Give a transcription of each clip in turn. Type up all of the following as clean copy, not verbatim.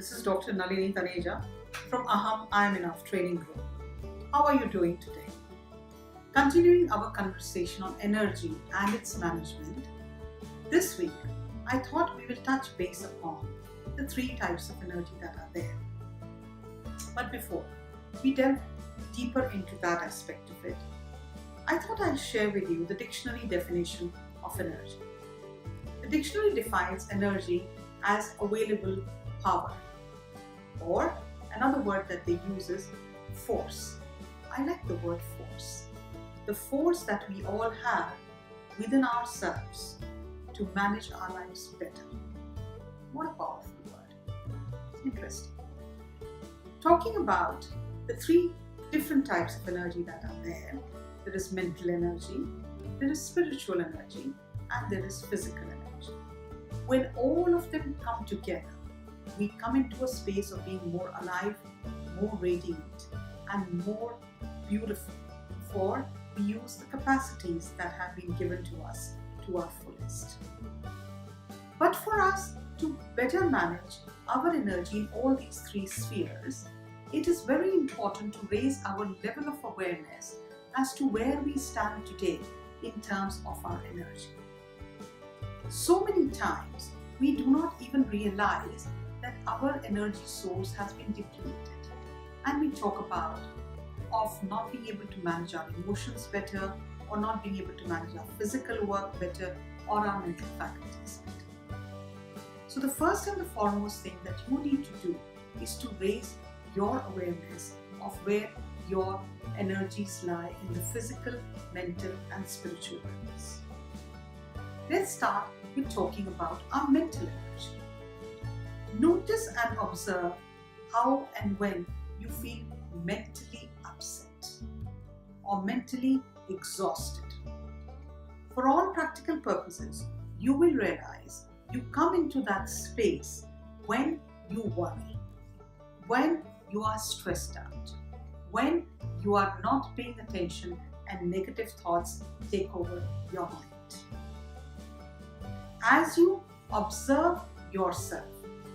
This is Dr. Nalini Taneja from Aham, I Am Enough Training Group. How are you doing today? Continuing our conversation on energy and its management, this week I thought we will touch base upon the three types of energy that are there. But before we delve deeper into that aspect of it, I thought I'll share with you the dictionary definition of energy. The dictionary defines energy as available power, or another word that they use is force. I like the word force. The force that we all have within ourselves to manage our lives better. What a powerful word. Interesting. Talking about the three different types of energy that are there is mental energy, there is spiritual energy, and there is physical energy. When all of them come together, we come into a space of being more alive, more radiant, and more beautiful, for we use the capacities that have been given to us to our fullest. But for us to better manage our energy in all these three spheres, it is very important to raise our level of awareness as to where we stand today in terms of our energy. So many times we do not even realize that our energy source has been depleted, and we talk about of not being able to manage our emotions better, or not being able to manage our physical work better, or our mental faculties better. So the first and the foremost thing that you need to do is to raise your awareness of where your energies lie in the physical, mental, and spiritual realms. Let's start with talking about our mental energy. Notice and observe how and when you feel mentally upset or mentally exhausted. For all practical purposes, you will realize you come into that space when you worry, when you are stressed out, when you are not paying attention and negative thoughts take over your mind. As you observe yourself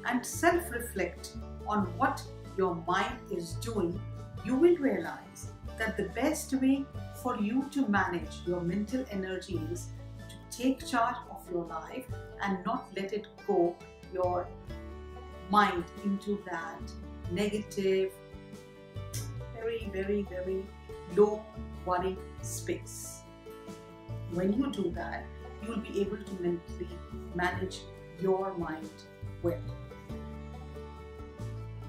and self-reflect on what your mind is doing, you will realize that the best way for you to manage your mental energy is to take charge of your life and not let it go your mind into that negative, very low worry space. When you do that, you will be able to mentally manage your mind well.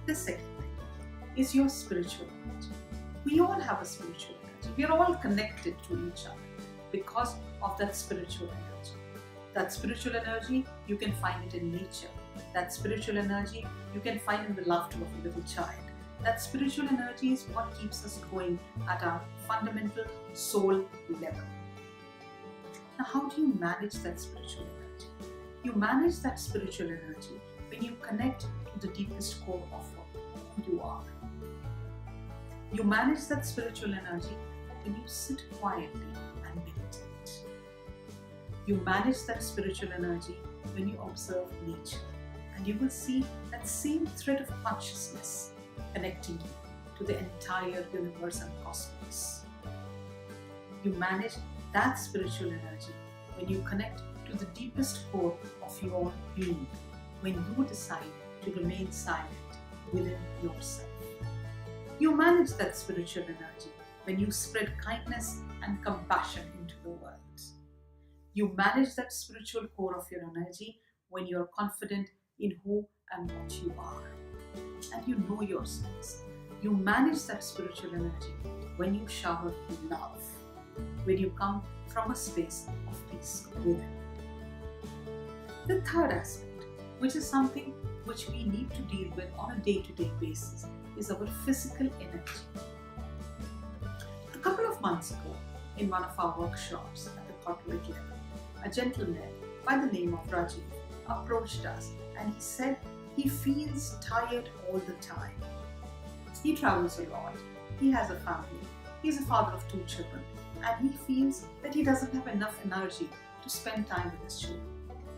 The second thing is your spiritual energy. We all have a spiritual energy. We are all connected to each other because of that spiritual energy. That spiritual energy, you can find it in nature. That spiritual energy, you can find in the laughter of a little child. That spiritual energy is what keeps us going at our fundamental soul level. Now, how do you manage that spiritual energy? You manage that spiritual energy when you connect to the deepest core of who you are. You manage that spiritual energy when you sit quietly and meditate. You manage that spiritual energy when you observe nature, and you will see that same thread of consciousness connecting you to the entire universe and cosmos. You manage that spiritual energy when you connect to the deepest core of your being, when you decide to remain silent within yourself. You manage that spiritual energy when you spread kindness and compassion into the world. You manage that spiritual core of your energy when you are confident in who and what you are, and you know yourselves. You manage that spiritual energy when you shower love, when you come from a space of peace within. The third aspect, which is something which we need to deal with on a day-to-day basis, is our physical energy. A couple of months ago, in one of our workshops at the corporate level, a gentleman by the name of Rajiv approached us, and he said he feels tired all the time. He travels a lot, he has a family, he's a father of 2 children, and he feels that he doesn't have enough energy to spend time with his children.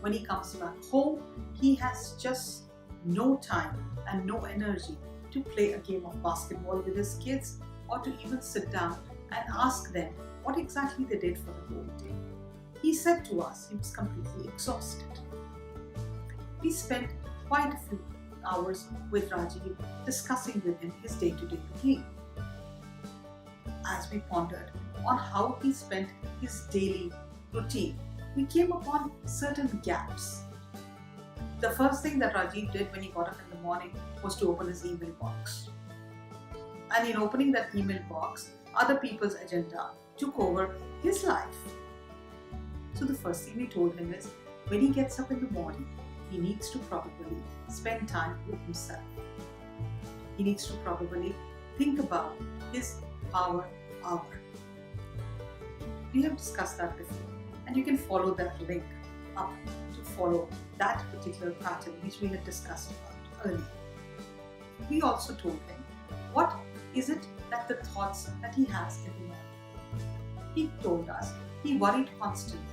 When he comes back home, he has just no time and no energy to play a game of basketball with his kids or to even sit down and ask them what exactly they did for the whole day. He said to us he was completely exhausted. We spent quite a few hours with Rajiv discussing with him his day-to-day routine. As we pondered on how he spent his daily routine, we came upon certain gaps. The first thing that Rajiv did when he got up in the morning was to open his email box. And in opening that email box, other people's agenda took over his life. So the first thing we told him is, when he gets up in the morning, he needs to probably spend time with himself. He needs to probably think about his power hour. We have discussed that before, and you can follow that link up to follow that particular pattern which we had discussed about earlier. We also told him what is it that the thoughts that he has in the morning. He told us he worried constantly.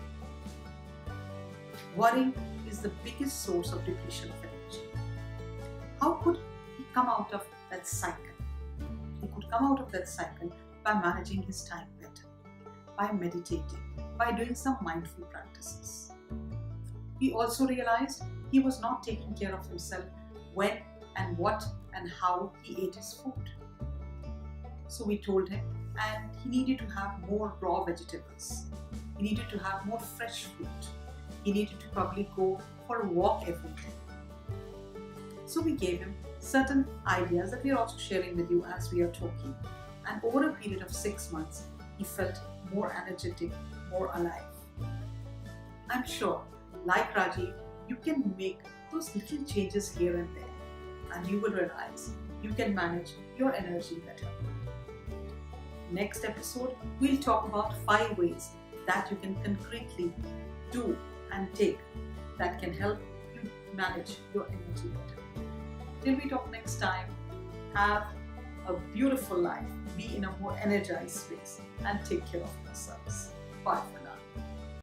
Worrying is the biggest source of depletion of energy. How could he come out of that cycle? He could come out of that cycle by managing his time better, by meditating, by doing some mindful practices. We also realized he was not taking care of himself when and what and how he ate his food. So we told him, and he needed to have more raw vegetables. He needed to have more fresh fruit. He needed to probably go for a walk every day. So we gave him certain ideas that we are also sharing with you as we are talking. And over a period of 6 months, he felt more energetic, more alive. I'm sure, like Rajiv, you can make those little changes here and there, and you will realize you can manage your energy better. Next episode, we'll talk about 5 ways that you can concretely do and take that can help you manage your energy better. Till we talk next time, have a beautiful life, be in a more energized space, and take care of yourselves. Bye for now.